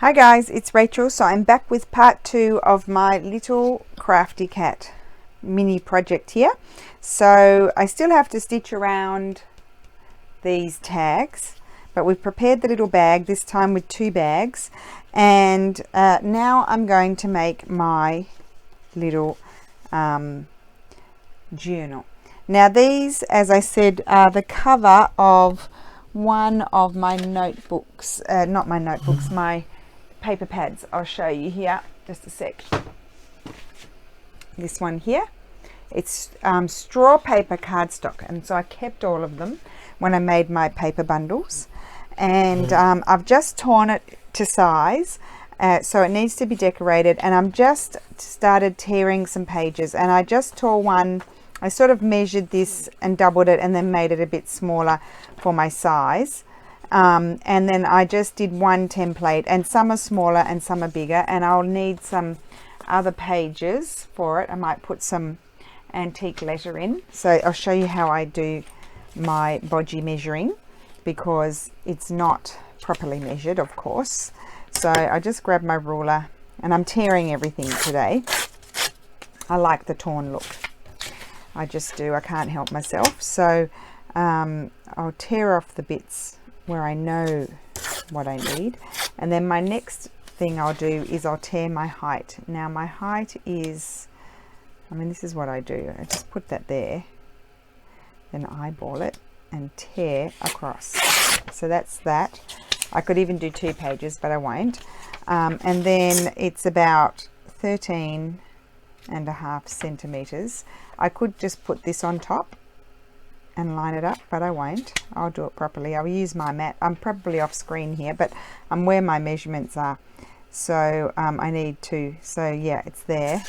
Hi guys, it's Rachel. So I'm back with part 2 of my little Crafty Cat mini project here. So I still have to stitch around these tags, but we've prepared the little bag, this time with 2 bags, and now I'm going to make my little journal. Now these, as I said, are the cover of one of my notebooks, not my notebooks, my paper pads. I'll show you here, just a sec. This one here, it's straw paper cardstock, and so I kept all of them when I made my paper bundles, and I've just torn it to size, so it needs to be decorated, and I'm just started tearing some pages, and I just tore one. I sort of measured this and doubled it and then made it a bit smaller for my size. And then I just did one template, and some are smaller and some are bigger, and I'll need some other pages for it. I might put some antique letter in, so I'll show you how I do my bodgy measuring, because it's not properly measured, of course. So I just grabbed my ruler, and I'm tearing everything today. I like the torn look, I just do, I can't help myself. So I'll tear off the bits where I know what I need, and then my next thing I'll do is I'll tear my height. Now my height is, this is what I do. I just put that there, then eyeball it and tear across. So that's that. I could even do 2 pages, but I won't. And then it's about 13.5 centimeters. I could just put this on top and line it up, but I won't. I'll do it properly. I'll use my mat. I'm probably off screen here, but I'm where my measurements are, so I need to. So yeah, it's there.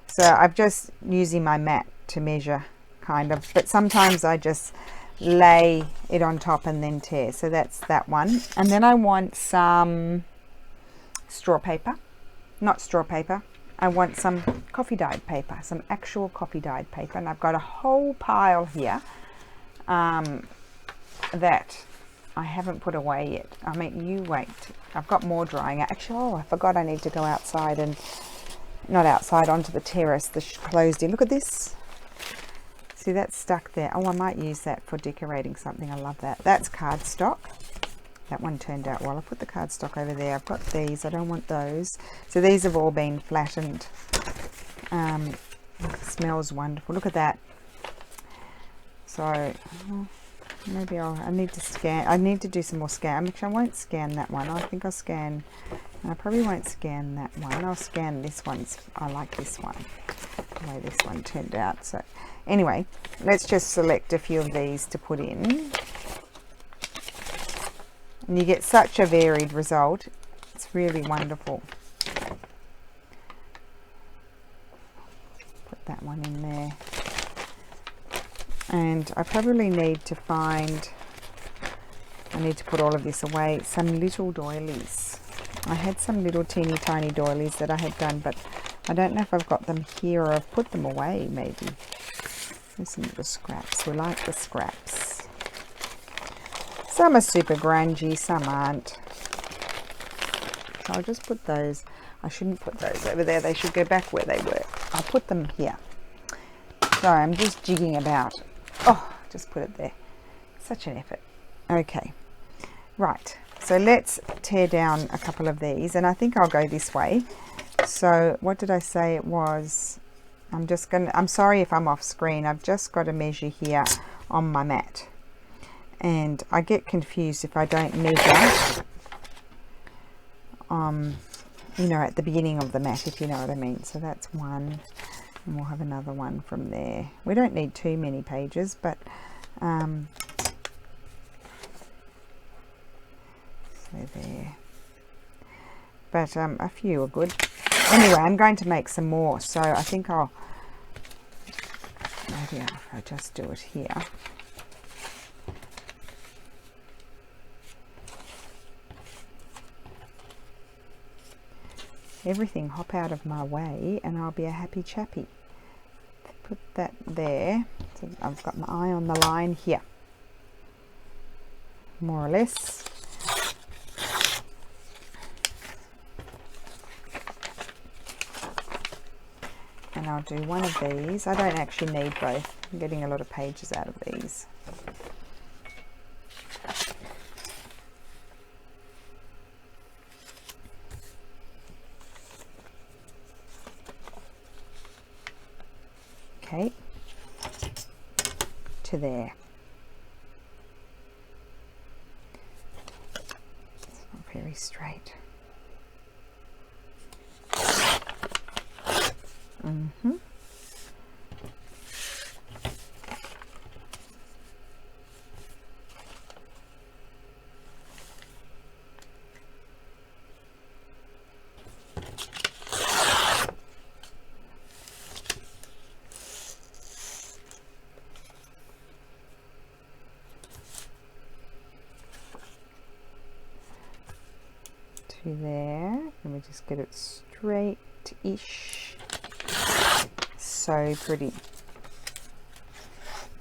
So I'm just using my mat to measure, kind of, but sometimes I just lay it on top and then tear. So that's that one. And then I want some straw paper, not straw paper, I want some coffee dyed paper, some actual coffee dyed paper, and I've got a whole pile here that I haven't put away yet. You wait, I've got more drying. Actually, I forgot I need to go outside, and not outside, onto the terrace, the closed in. Look at this, see, that's stuck there. I might use that for decorating something. I love that. That's cardstock. That one turned out well. I put the cardstock over there. I've got these, I don't want those. So these have all been flattened. Smells wonderful. Look at that. So maybe I need to scan. I need to do some more scan. Actually, I won't scan that one. I think I'll scan. I probably won't scan that one. I'll scan this one. I like this one, the way this one turned out. So anyway, let's just select a few of these to put in, and you get such a varied result. It's really wonderful. Put that one in there. And I probably need to find, I need to put all of this away, some little doilies. I had some little teeny tiny doilies that I had done, but I don't know if I've got them here or I've put them away maybe. There's some little scraps. We like the scraps. Some are super grungy, some aren't. So I'll just put those. I shouldn't put those over there. They should go back where they were. I'll put them here. Sorry, I'm just jigging about. Oh, just put it there. Such an effort. Okay, right. So let's tear down a couple of these, and I think I'll go this way. So what did I say it was? I'm sorry if I'm off screen. I've just got to measure here on my mat, and I get confused if I don't measure at the beginning of the mat, if you know what I mean. So that's one, and we'll have another one from there. We don't need too many pages, but so there, but a few are good. Anyway, I'm going to make some more, so I think maybe I'll just do it here. Everything hop out of my way and I'll be a happy chappy. Put that there. So I've got my eye on the line here, more or less. and I'll do one of these. I don't actually need both. I'm getting a lot of pages out of these. Okay, to there. It's not very straight. To there. Let me just get it straight-ish. So pretty.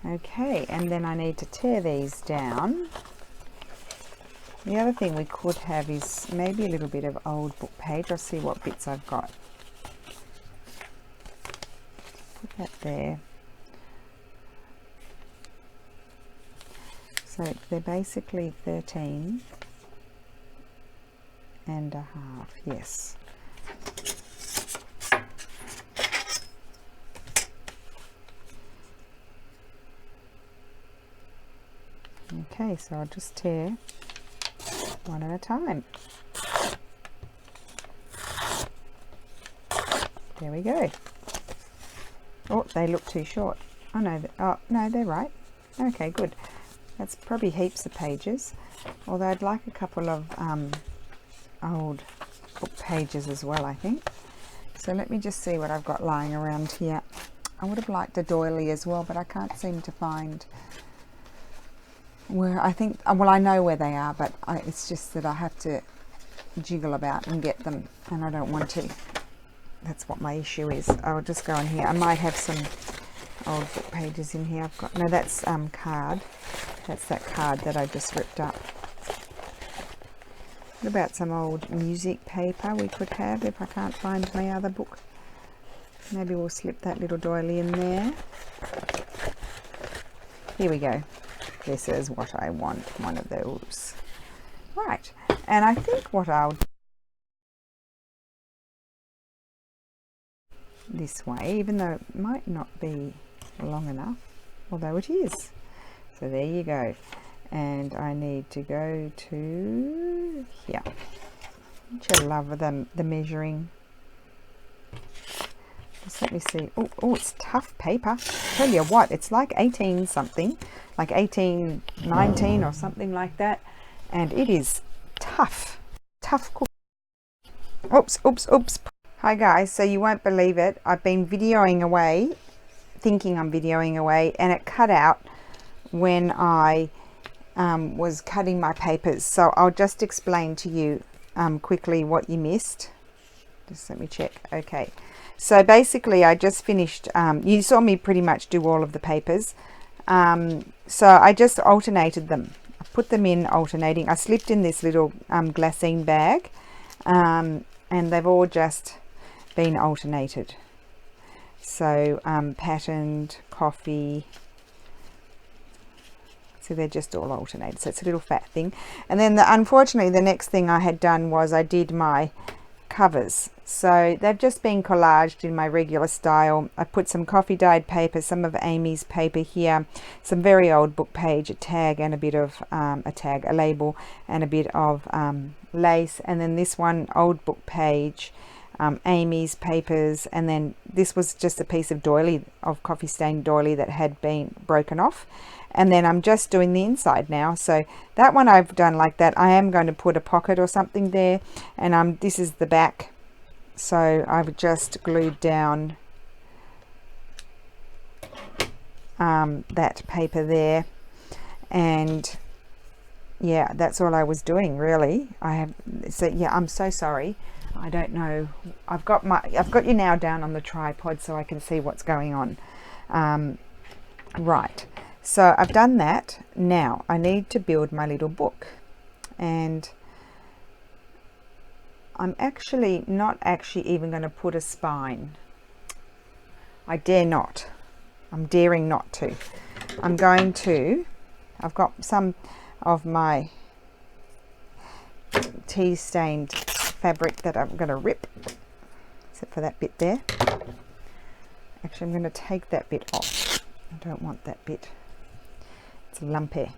Okay, and then I need to tear these down. The other thing we could have is maybe a little bit of old book page. I'll see what bits I've got. Put that there. So they're basically 13 and a half, yes. Okay, so I'll just tear one at a time. There we go. Oh, they look too short. Oh no, oh no, they're right. Okay, good. That's probably heaps of pages, although I'd like a couple of old book pages as well, I think. So let me just see what I've got lying around here. I would have liked a doily as well, but I can't seem to find where. I think, well, I know where they are, but it's just that I have to jiggle about and get them, and I don't want to. That's what my issue is. I'll just go in here. I might have some old book pages in here. I've got, no, that's card. That's that card that I just ripped up. What about some old music paper we could have if I can't find my other book? Maybe we'll slip that little doily in there. Here we go. This is what I want, one of those. Right, and I think what I'll do this way, even though it might not be long enough, although it is. So there you go. And I need to go to here. Don't you love the measuring? Just let me see. Oh, it's tough paper. Tell you what, it's like 18 something, like 1819 or something like that, and it is tough cook. Oops. Hi guys, so you won't believe it. I've been videoing away, thinking I'm videoing away, and it cut out when I was cutting my papers. So I'll just explain to you quickly what you missed. Just let me check. Okay, so basically I just finished, you saw me pretty much do all of the papers. So I just alternated them. I put them in alternating. I slipped in this little glassine bag, and they've all just been alternated. So patterned, coffee. So they're just all alternated. So it's a little fat thing. And then unfortunately the next thing I had done was I did my covers. So they've just been collaged in my regular style. I put some coffee dyed paper, some of Amy's paper here, some very old book page, a tag and a bit of a label and a bit of lace, and then this one old book page, Amy's papers, and then this was just a piece of doily, of coffee stained doily that had been broken off. And then I'm just doing the inside now. So that one I've done like that. I am going to put a pocket or something there, and this is the back. So I've just glued down that paper there, and yeah, that's all I was doing really. Yeah, I'm so sorry. I don't know. I've got you now down on the tripod so I can see what's going on. Right. So I've done that. Now I need to build my little book, and I'm not actually even going to put a spine. I dare not. I'm daring not to. I'm going to, I've got some of my tea stained fabric that I'm going to rip, except for that bit there. Actually, I'm going to take that bit off. I don't want that bit. It's lumpy.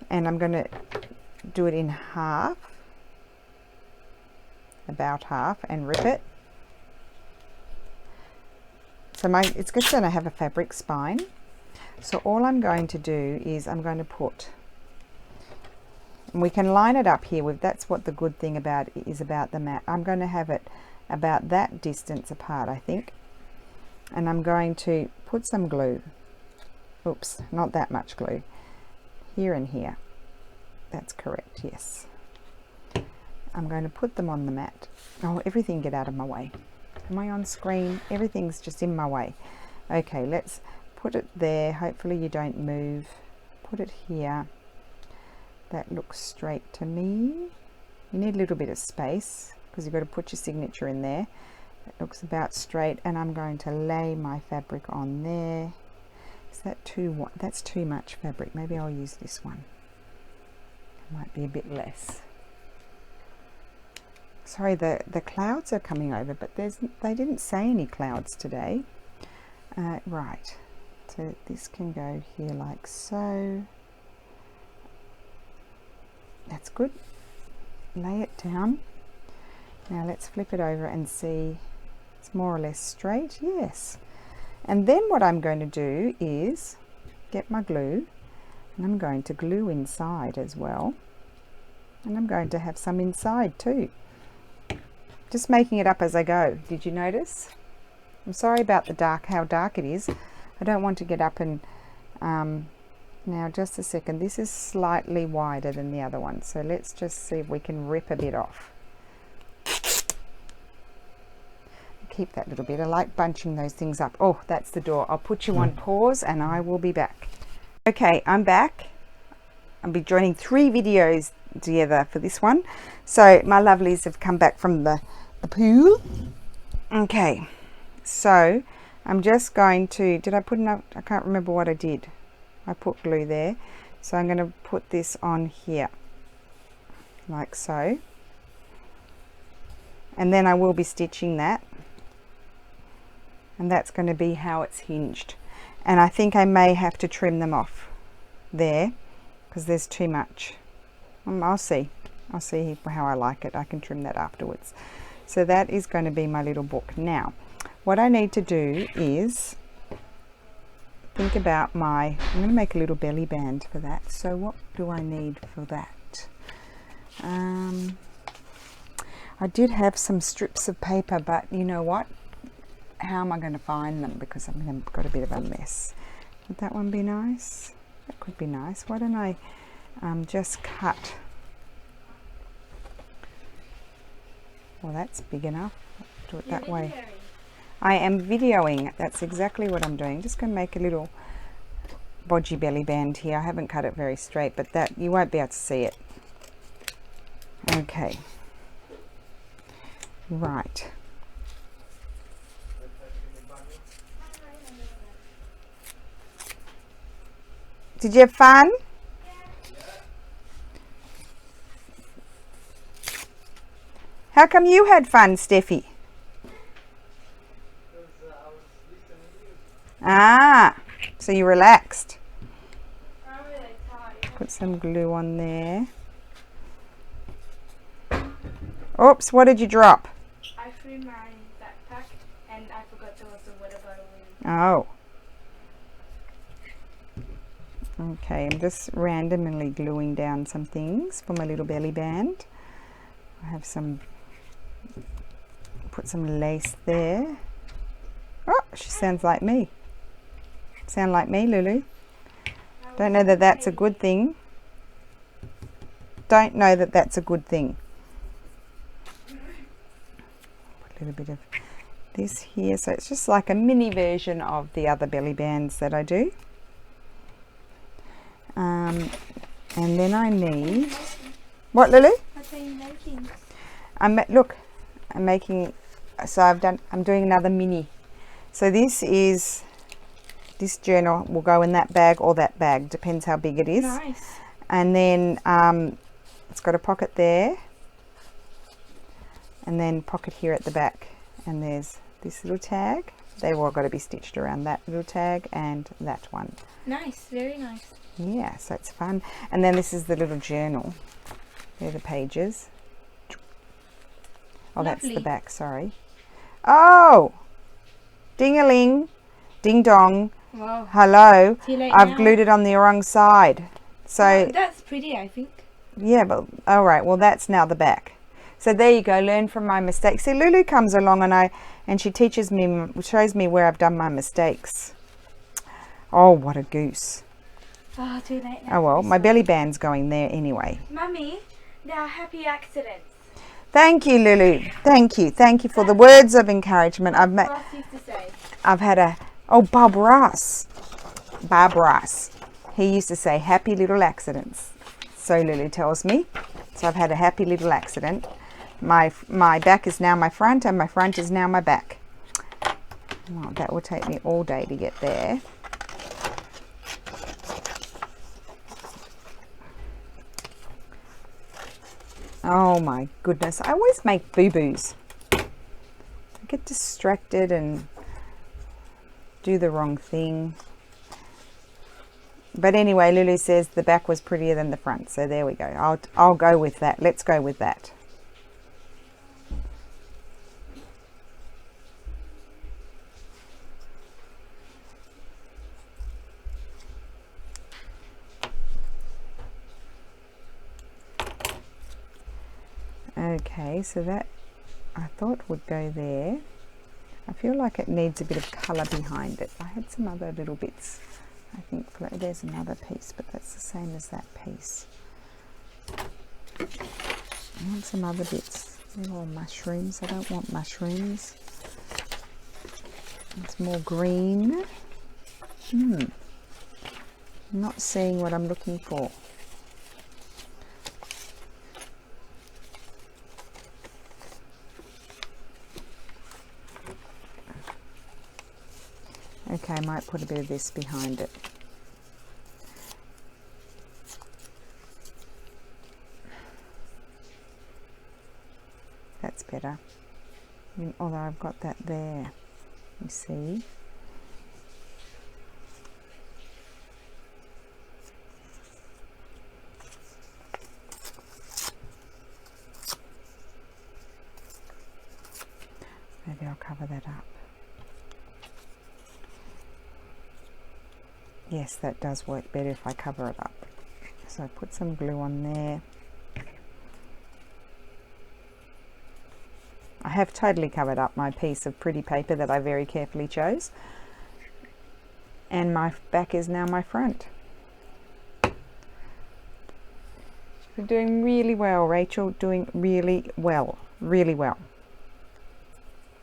And I'm going to do it in half, about half, and rip it. So it's just going to have a fabric spine. So all I'm going to do is I'm going to put, and we can line it up here with, that's what the good thing about the mat. I'm going to have it about that distance apart, I think. And I'm going to put some glue. Oops, not that much glue. Here and here. That's correct, yes. I'm going to put them on the mat. Oh, everything get out of my way. Am I on screen? Everything's just in my way. Okay, let's put it there. Hopefully you don't move. Put it here. That looks straight to me. You need a little bit of space because you've got to put your signature in there. It looks about straight, and I'm going to lay my fabric on there. Is that that's too much fabric? Maybe I'll use this one. It might be a bit less. Sorry, the clouds are coming over, but they didn't say any clouds today. Right, so this can go here like so. That's good. Lay it down. Now let's flip it over and see. It's more or less straight. Yes. And then what I'm going to do is get my glue, and I'm going to glue inside as well. And I'm going to have some inside too. Just making it up as I go. Did you notice? I'm sorry about how dark it is. I don't want to get up and now just a second. This is slightly wider than the other one, so let's just see if we can rip a bit off. Keep that little bit. I like bunching those things up. Oh, that's the door. I'll put you on pause and I will be back. Okay, I'm back. I'll be joining 3 videos together for this one. So my lovelies have come back from the pool. Okay, so I'm just going to, did I put enough? I can't remember what I did. I put glue there. So I'm going to put this on here like so. And then I will be stitching that. And that's going to be how it's hinged. And I think I may have to trim them off there because there's too much. I'll see how I like it. I can trim that afterwards. So that is going to be my little book. Now what I need to do is think about I'm going to make a little belly band for that. So what do I need for that? I did have some strips of paper, but you know what? How am I going to find them? Because I've got a bit of a mess. Would that one be nice? That could be nice. Why don't I just cut? Well, that's big enough. Do it that way. I am videoing. That's exactly what I'm doing. Just going to make a little bodgy belly band here. I haven't cut it very straight, but that you won't be able to see it. Okay. Right. Did you have fun? How come you had fun, Steffi? Ah, so you relaxed. I'm really tired. Put some glue on there. Oops, what did you drop? I threw my backpack and I forgot there was a water bottle in it. Oh. Okay, I'm just randomly gluing down some things for my little belly band. I have put some lace there. Oh, she sounds like me. Sound like me, Lulu? Don't know that that's a good thing. Don't know that that's a good thing. Put a little bit of this here. So it's just like a mini version of the other belly bands that I do. And then I need... What, Lulu? What are you making? I'm making... So I'm doing another mini. So this journal will go in that bag or that bag, depends how big it is. Nice. And then it's got a pocket there, and then pocket here at the back, and there's this little tag. They've all got to be stitched around that little tag and that one. Nice, very nice. Yeah, so it's fun. And then this is the little journal. They're the pages. Oh, that's the Lovely. back, sorry. Oh! Ding-a-ling, ding-dong, Wow. hello. Too late I've now. glued it on the wrong side. So, Oh, that's pretty, I think. yeah, but, all right, well, that's now the back. So there you go, learn from my mistakes. See, Lulu comes along and she teaches me, shows me where I've done my mistakes. Oh, what a goose. Oh, too late now. Oh, well, my belly band's going there anyway. Mummy, there are happy accidents. Thank you, Lulu. Thank you. Thank you for the words of encouragement. Ross used to say. I've had Bob Ross. He used to say happy little accidents. So Lulu tells me. So I've had a happy little accident. My back is now my front, and my front is now my back. Well, that will take me all day to get there. Oh my goodness, I always make boo-boos. I get distracted and do the wrong thing. But anyway, Lulu says the back was prettier than the front, so there we go. I'll go with that. Let's go with that. Okay, so that I thought would go there. I feel like it needs a bit of colour behind it. I had some other little bits. I think there's another piece, but that's the same as that piece. I want some other bits. They're all mushrooms. I don't want mushrooms. It's more green. I'm not seeing what I'm looking for. Okay, I might put a bit of this behind it. That's better. Although I've got that there, you see. Maybe I'll cover that up. Yes, that does work better if I cover it up. So I put some glue on there. I have totally covered up my piece of pretty paper that I very carefully chose. And my back is now my front. You're doing really well, Rachel. Doing really well. Really well.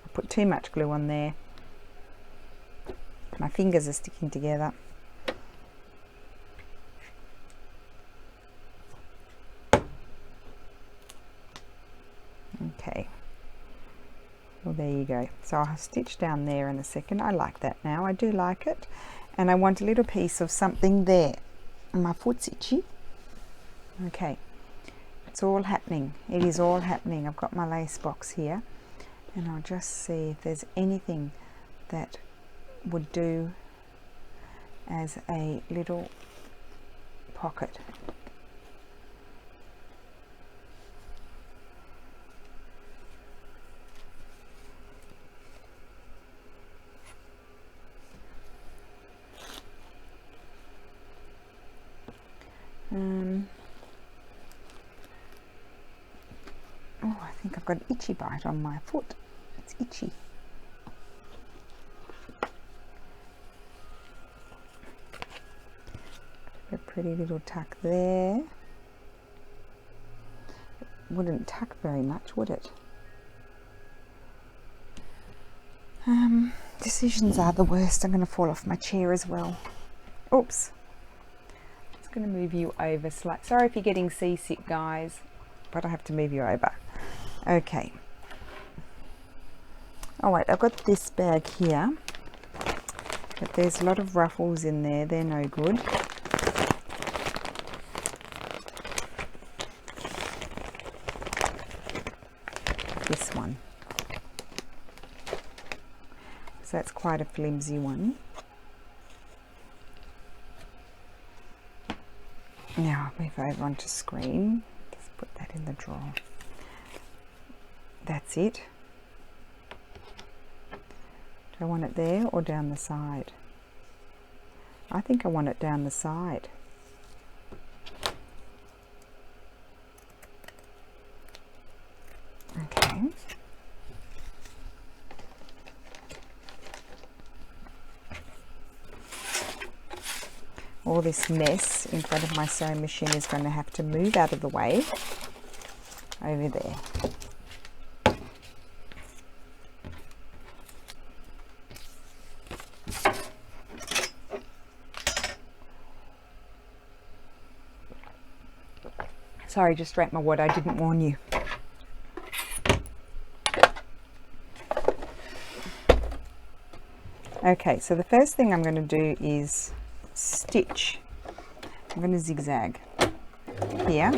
I put too much glue on there. My fingers are sticking together. Okay, well there you go. So I'll stitch down there in a second. I like that now, I do like it. And I want a little piece of something there. My foot's itchy. Okay, it's all happening. It is all happening. I've got my lace box here, and I'll just see if there's anything that would do as a little pocket. Oh, I think I've got an itchy bite on my foot. It's itchy. A pretty little tuck there. It wouldn't tuck very much, would it? Decisions are the worst. I'm going to fall off my chair as well. Oops. Just going to move you over slightly. Sorry if you're getting seasick, guys, but I have to move you over. Okay. Oh wait, I've got this bag here. But there's a lot of ruffles in there, they're no good. This one. So that's quite a flimsy one. Now I'll move over onto screen. Just put that in the drawer. That's it. Do I want it there or down the side? I think I want it down the side. Okay. All this mess in front of my sewing machine is going to have to move out of the way over there. Sorry, just drank my water, I didn't warn you. Okay, so the first thing I'm going to do is stitch. I'm going to zigzag here.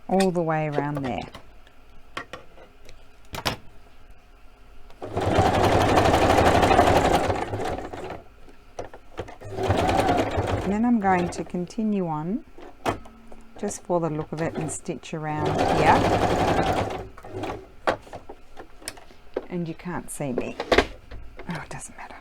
All the way around there. And then I'm going to continue on just for the look of it and stitch around here. And you can't see me. Oh, it doesn't matter.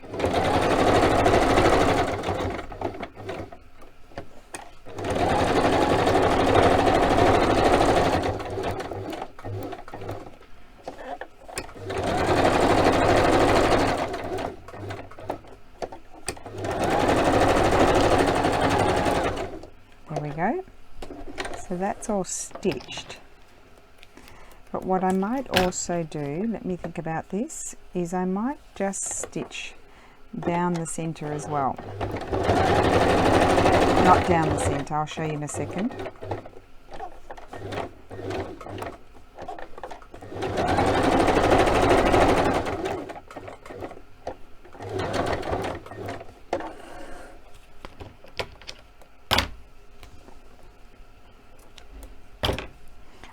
There we go. So that's all stitched. But what I might also do, let me think about this, is I might just stitch down the center as well. Not down the center, I'll show you in a second.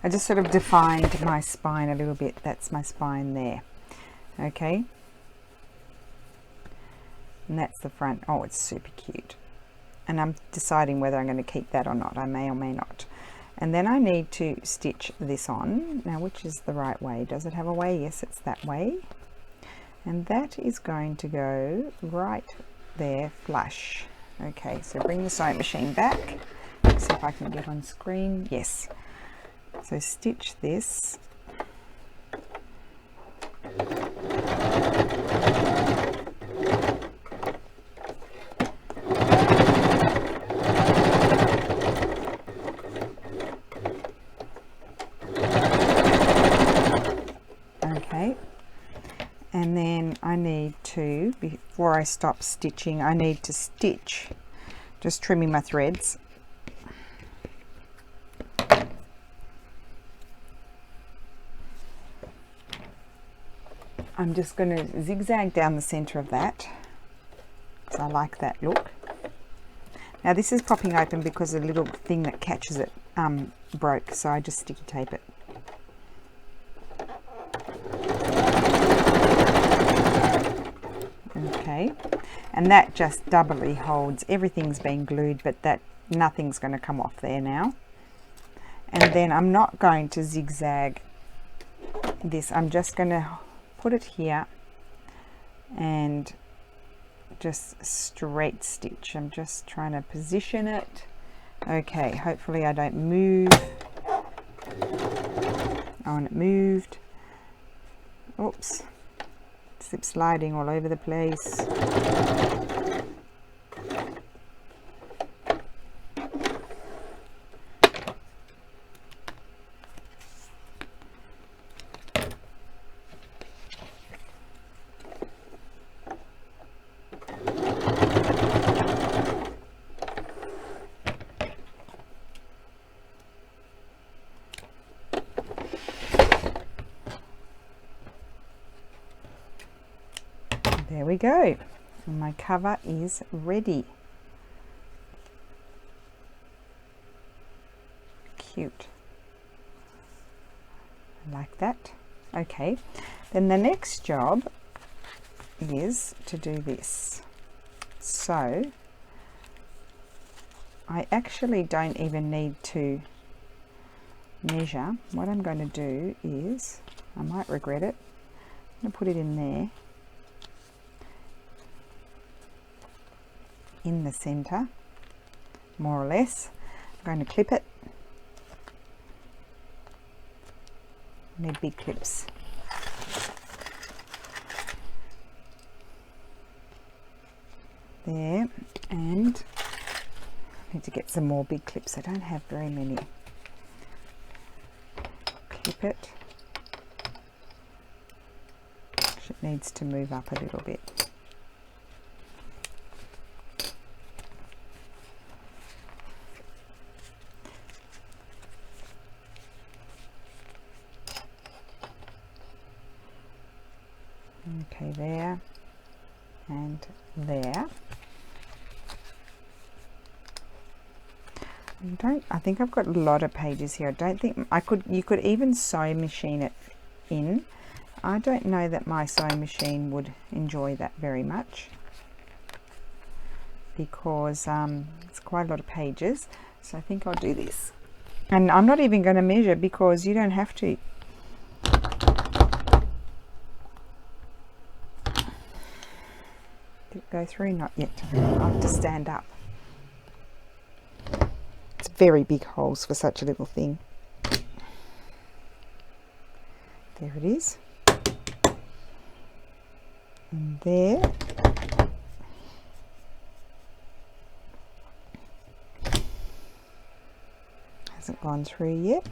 I just sort of defined my spine a little bit. That's my spine there. Okay. And that's the front. Oh, it's super cute. And I'm deciding whether I'm going to keep that or not. I may or may not. And then I need to stitch this on. Now, which is the right way? Does it have a way? Yes, it's that way. And that is going to go right there, flush. Okay, so bring the sewing machine back. Let's see if I can get on screen. Yes. So stitch this. Okay. And then I need to, before I stop stitching, I need to stitch, just trimming my threads. I'm just going to zigzag down the center of that, because I like that look. Now this is popping open because a little thing that catches it broke, so I just sticky tape it. Okay, and that just doubly holds. Everything's been glued, but that nothing's going to come off there now. And then I'm not going to zigzag this. I'm just going to put it here and just straight stitch. I'm just trying to position it. Okay, hopefully I don't move. Oh, and it moved. Oops. Slip sliding all over the place. There we go. And my cover is ready. Cute. Like that. Okay, then the next job is to do this. So I actually don't even need to measure. What I'm going to do is, I might regret it, I'm going to put it in there, in the center, more or less. I'm going to clip it. I need big clips. There, and I need to get some more big clips. I don't have very many. Clip it. It needs to move up a little bit. Okay, there and there. I think I've got a lot of pages here. I don't think you could even sewing machine it in. I don't know that my sewing machine would enjoy that very much, because it's quite a lot of pages. So I think I'll do this. And I'm not even going to measure, because you don't have to. Did it go through? Not yet. I'll have to stand up. It's very big holes for such a little thing. There it is. And there. Hasn't gone through yet.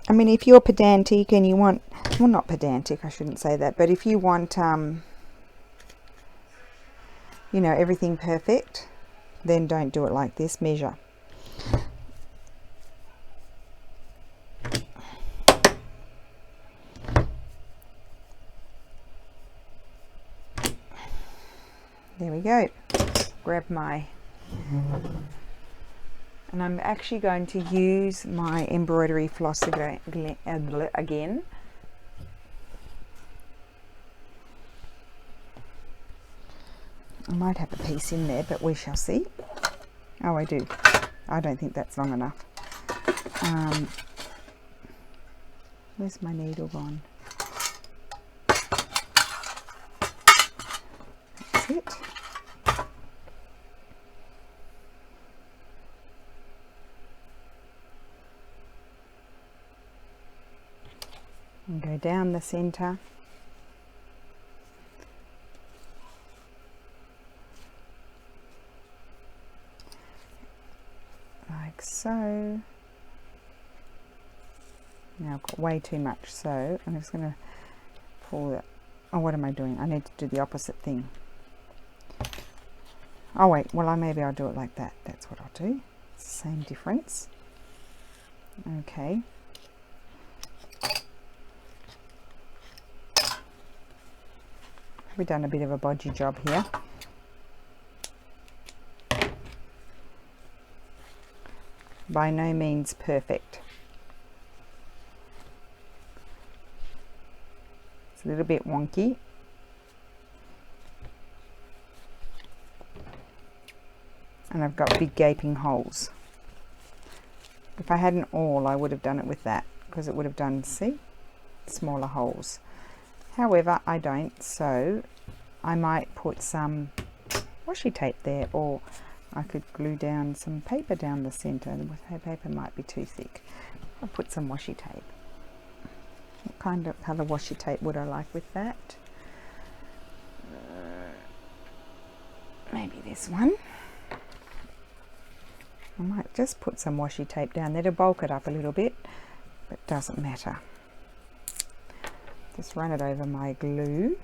I mean, if you're pedantic and you want, well, not pedantic, I shouldn't say that, but if you want, you know, everything perfect, then don't do it like this. Measure. There we go. Grab my, and I'm actually going to use my embroidery floss again. I might have a piece in there, but we shall see. Oh, I do. I don't think that's long enough. Where's my needle gone? That's it. And go down the center. Like so. Now I've got way too much, so I'm just going to pull it. Oh, what am I doing? I need to do the opposite thing. Oh wait, well maybe I'll do it like that. That's what I'll do. It's the same difference. Okay. We've done a bit of a bodgy job here. By no means perfect. It's a little bit wonky. And I've got big gaping holes. If I had an awl, I would have done it with that, because it would have done, see, smaller holes. However, I don't, so I might put some washi tape there, or I could glue down some paper down the center. The paper might be too thick. I'll put some washi tape. What kind of colour washi tape would I like with that? Maybe this one. I might just put some washi tape down there to bulk it up a little bit, but doesn't matter. Just run it over my glue.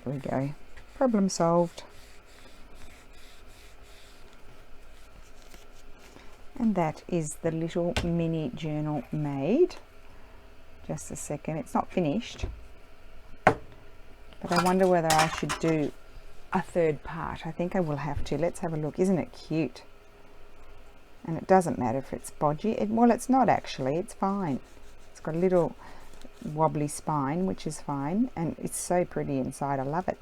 There we go. Problem solved. and that is the little mini journal made. Just a second, it's not finished, but I wonder whether I should do a third part. I think I will have to. Let's have a look. Isn't it cute? And it doesn't matter if it's bodgy. Well, it's not actually, it's fine. It's got a little wobbly spine, which is fine, and it's so pretty inside. I love it.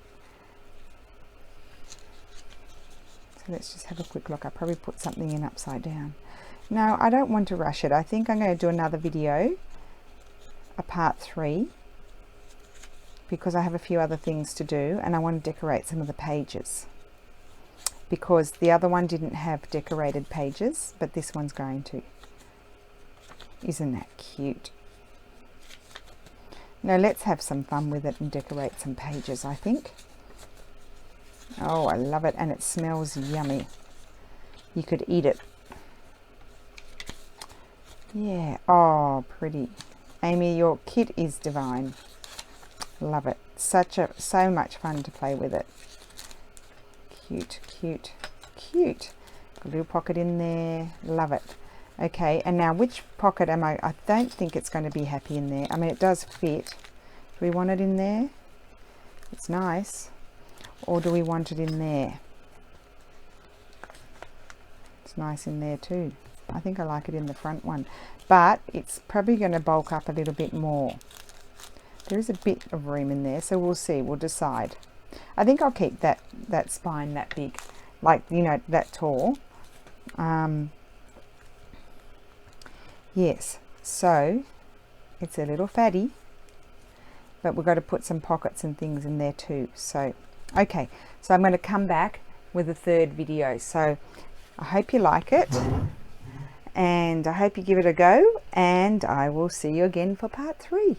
So let's just have a quick look. I probably put something in upside down. No, I don't want to rush it. I think I'm going to do another video, a part 3, because I have a few other things to do and I want to decorate some of the pages, because the other one didn't have decorated pages, but this one's going to. Isn't that cute? Now let's have some fun with it and decorate some pages, I think. Oh, I love it, and it smells yummy. You could eat it. Yeah, oh, pretty. Amy, your kit is divine. Love it. So much fun to play with it. Cute, cute, cute. Got a little pocket in there. Love it. Okay, and now which pocket am I don't think it's going to be happy in there. I mean, it does fit. Do we want it in there? It's nice. Or do we want it in there? It's nice in there too. I think I like it in the front one, but it's probably going to bulk up a little bit more. There is a bit of room in there, so we'll see. We'll decide. I think I'll keep that spine that big, like, you know, that tall. Yes, so it's a little fatty, but we've got to put some pockets and things in there too. So okay, so I'm going to come back with a third video. So I hope you like it, and I hope you give it a go, and I will see you again for part 3.